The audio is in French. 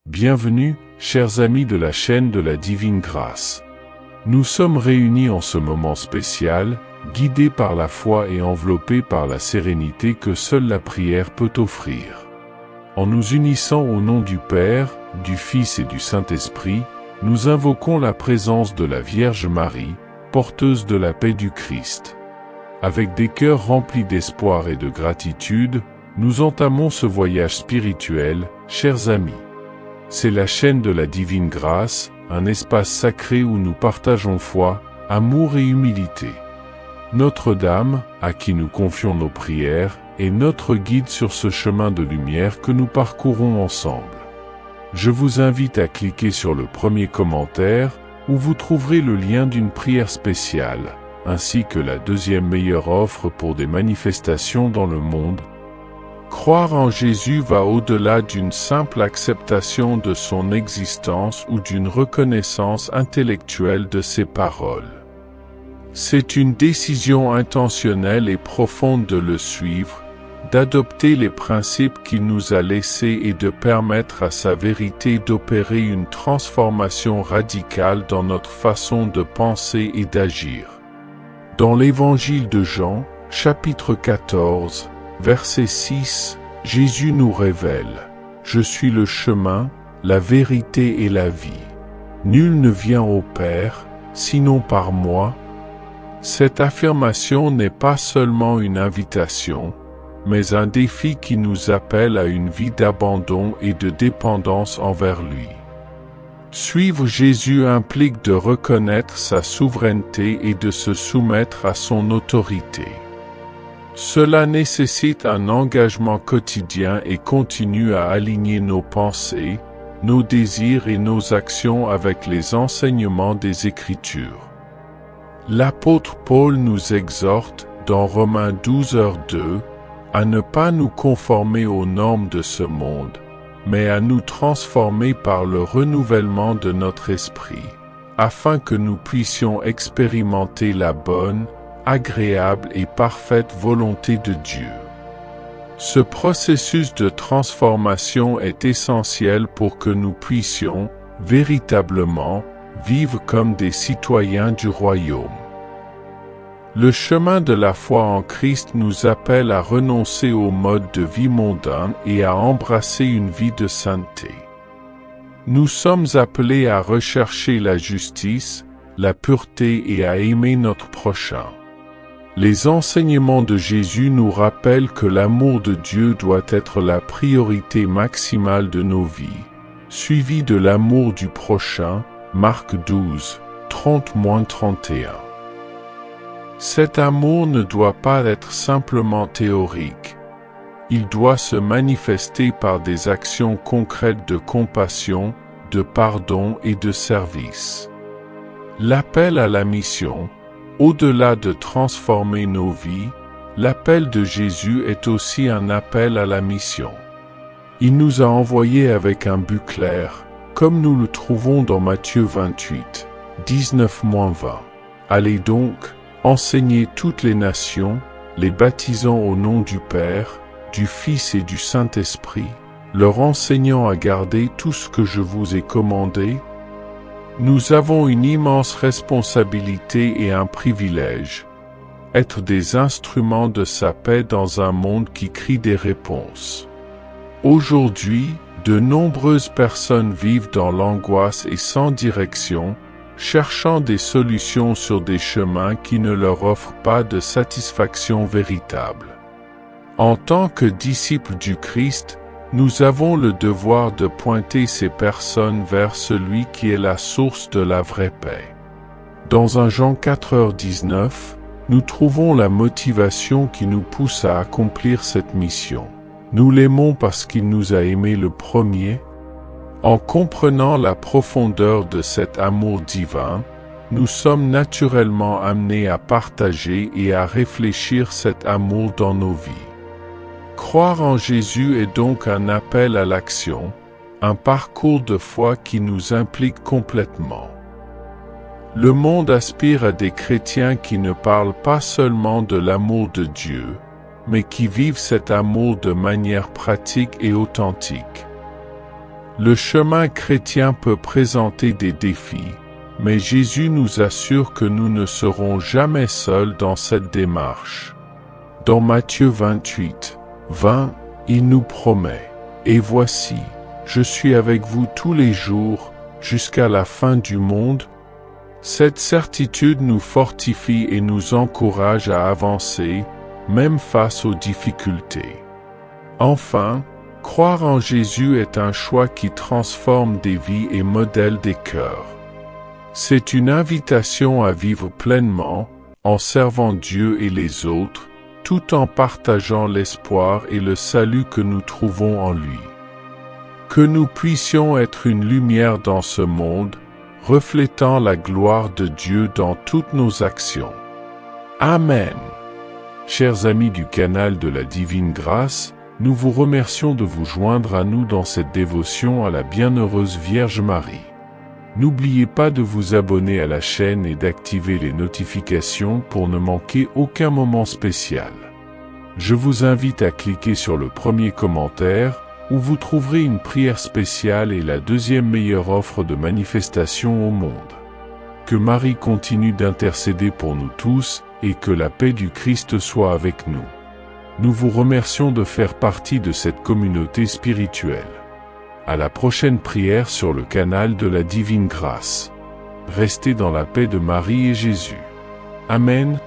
Bienvenue, chers amis de la chaîne de la Divine Grâce. Nous sommes réunis en ce moment spécial, guidés par la foi et enveloppés par la sérénité que seule la prière peut offrir. En nous unissant au nom du Père, du Fils et du Saint-Esprit, nous invoquons la présence de la Vierge Marie, porteuse de la paix du Christ. Avec des cœurs remplis d'espoir et de gratitude, nous entamons ce voyage spirituel, chers amis. C'est la chaîne de la Divine Grâce, un espace sacré où nous partageons foi, amour et humilité. Notre-Dame, à qui nous confions nos prières, est notre guide sur ce chemin de lumière que nous parcourons ensemble. Je vous invite à cliquer sur le premier commentaire, où vous trouverez le lien d'une prière spéciale, ainsi que la deuxième meilleure offre pour des manifestations dans le monde. Croire en Jésus va au-delà d'une simple acceptation de son existence ou d'une reconnaissance intellectuelle de ses paroles. C'est une décision intentionnelle et profonde de le suivre, d'adopter les principes qu'il nous a laissés et de permettre à sa vérité d'opérer une transformation radicale dans notre façon de penser et d'agir. Dans l'Évangile de Jean, chapitre 14, verset 6, Jésus nous révèle « Je suis le chemin, la vérité et la vie. Nul ne vient au Père, sinon par moi. » Cette affirmation n'est pas seulement une invitation, mais un défi qui nous appelle à une vie d'abandon et de dépendance envers lui. Suivre Jésus implique de reconnaître sa souveraineté et de se soumettre à son autorité. Cela nécessite un engagement quotidien et continu à aligner nos pensées, nos désirs et nos actions avec les enseignements des Écritures. L'apôtre Paul nous exhorte, dans Romains 12:2, à ne pas nous conformer aux normes de ce monde, mais à nous transformer par le renouvellement de notre esprit, afin que nous puissions expérimenter la bonne, agréable et parfaite volonté de Dieu. Ce processus de transformation est essentiel pour que nous puissions, véritablement, vivre comme des citoyens du royaume. Le chemin de la foi en Christ nous appelle à renoncer au mode de vie mondain et à embrasser une vie de sainteté. Nous sommes appelés à rechercher la justice, la pureté et à aimer notre prochain. Les enseignements de Jésus nous rappellent que l'amour de Dieu doit être la priorité maximale de nos vies, suivi de l'amour du prochain, Marc 12, 30-31. Cet amour ne doit pas être simplement théorique. Il doit se manifester par des actions concrètes de compassion, de pardon et de service. L'appel à la mission, au-delà de transformer nos vies, l'appel de Jésus est aussi un appel à la mission. Il nous a envoyés avec un but clair, comme nous le trouvons dans Matthieu 28, 19-20. Allez donc, enseignez toutes les nations, les baptisant au nom du Père, du Fils et du Saint-Esprit, leur enseignant à garder tout ce que je vous ai commandé. Nous avons une immense responsabilité et un privilège, être des instruments de sa paix dans un monde qui crie des réponses. Aujourd'hui, de nombreuses personnes vivent dans l'angoisse et sans direction, cherchant des solutions sur des chemins qui ne leur offrent pas de satisfaction véritable. En tant que disciples du Christ, nous avons le devoir de pointer ces personnes vers celui qui est la source de la vraie paix. Dans 1 Jean 4:19, nous trouvons la motivation qui nous pousse à accomplir cette mission. Nous l'aimons parce qu'il nous a aimés le premier. En comprenant la profondeur de cet amour divin, nous sommes naturellement amenés à partager et à réfléchir cet amour dans nos vies. Croire en Jésus est donc un appel à l'action, un parcours de foi qui nous implique complètement. Le monde aspire à des chrétiens qui ne parlent pas seulement de l'amour de Dieu, mais qui vivent cet amour de manière pratique et authentique. Le chemin chrétien peut présenter des défis, mais Jésus nous assure que nous ne serons jamais seuls dans cette démarche. Dans Matthieu 28, 20, il nous promet « Et voici, je suis avec vous tous les jours, jusqu'à la fin du monde ». Cette certitude nous fortifie et nous encourage à avancer, même face aux difficultés. Enfin, croire en Jésus est un choix qui transforme des vies et modèle des cœurs. C'est une invitation à vivre pleinement, en servant Dieu et les autres, tout en partageant l'espoir et le salut que nous trouvons en lui. Que nous puissions être une lumière dans ce monde, reflétant la gloire de Dieu dans toutes nos actions. Amen. Chers amis du canal de la Divine Grâce, nous vous remercions de vous joindre à nous dans cette dévotion à la Bienheureuse Vierge Marie. N'oubliez pas de vous abonner à la chaîne et d'activer les notifications pour ne manquer aucun moment spécial. Je vous invite à cliquer sur le premier commentaire, où vous trouverez une prière spéciale et la deuxième meilleure offre de manifestation au monde. Que Marie continue d'intercéder pour nous tous, et que la paix du Christ soit avec nous. Nous vous remercions de faire partie de cette communauté spirituelle. À la prochaine prière sur le canal de la Divine Grâce. Restez dans la paix de Marie et Jésus. Amen.